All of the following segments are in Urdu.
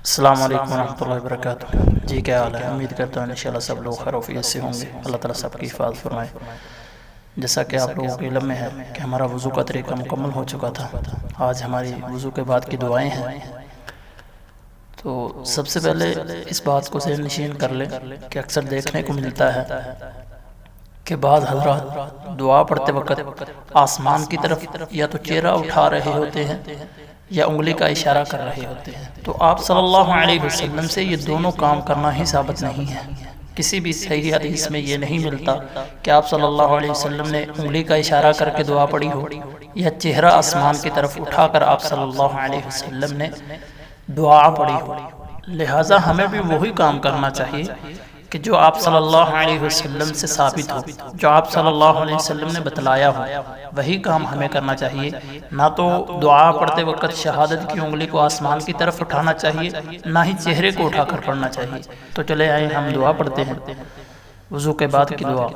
السلام علیکم ورحمۃ اللہ وبرکاتہ۔ جی کیا حال ہے؟ امید کرتا ہوں انشاءاللہ سب لوگ خیر و عافیت سے ہوں گے۔ اللہ تعالیٰ سب کی حفاظت فرمائے۔ جیسا کہ آپ لوگوں کے علم میں ہے کہ ہمارا وضو کا طریقہ مکمل ہو چکا تھا۔ آج ہماری وضو کے بعد کی دعائیں ہیں، تو سب سے پہلے اس بات کو ذہن نشین کر لیں کہ اکثر دیکھنے کو ملتا ہے کہ بعض حضرات دعا پڑھتے وقت آسمان کی طرف یا تو چہرہ اٹھا رہے ہوتے ہیں یا انگلی کا اشارہ کر رہے ہوتے ہیں، تو آپ صلی اللہ علیہ وسلم سے یہ دونوں کام کرنا ہی ثابت نہیں ہے۔ کسی بھی صحیح حدیث میں یہ نہیں ملتا کہ آپ صلی اللہ علیہ وسلم نے انگلی کا اشارہ کر کے دعا پڑھی ہو یا چہرہ آسمان کی طرف اٹھا کر آپ صلی اللہ علیہ وسلم نے دعا پڑھی ہو۔ لہٰذا ہمیں بھی وہی کام کرنا چاہیے کہ جو آپ صلی اللہ علیہ وسلم سے ثابت ہو، جو آپ صلی اللہ علیہ وسلم نے بتلایا ہو، وہی کام ہمیں کرنا چاہیے۔ نہ تو دعا پڑھتے وقت شہادت کی انگلی کو آسمان کی طرف اٹھانا چاہیے، نہ ہی چہرے کو اٹھا کر پڑھنا چاہیے۔ تو چلے آئیں ہم دعا پڑھتے ہیں۔ وضو کے بعد کی دعا: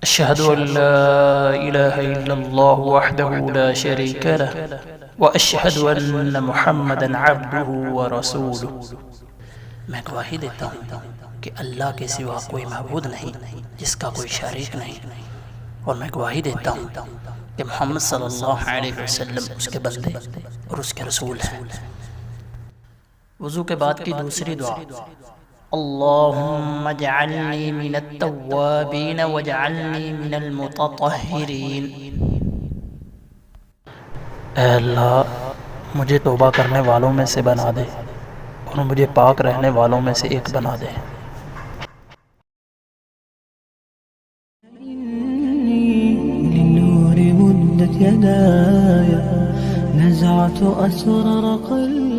اشہد ان لا الہ الا اللہ وحدہ لا شریک لہ واشہد ان محمدا عبدہ ورسولہ۔ میں گواہی دیتا ہوں کہ اللہ کے سوا کوئی معبود نہیں، جس کا کوئی شریک نہیں، اور میں گواہی دیتا ہوں کہ محمد صلی اللہ علیہ وسلم اس کے بندے اور اس کے رسول ہیں۔ وضو کے بعد کی دوسری دعا: اللہم اجعلنی من التوابین واجعلنی من المتطہرین۔ اے اللہ، مجھے توبہ کرنے والوں میں سے بنا دے اور مجھے پاک رہنے والوں میں سے ایک بنا دے۔ للنور مدت يداي نزعت أسرار قلبي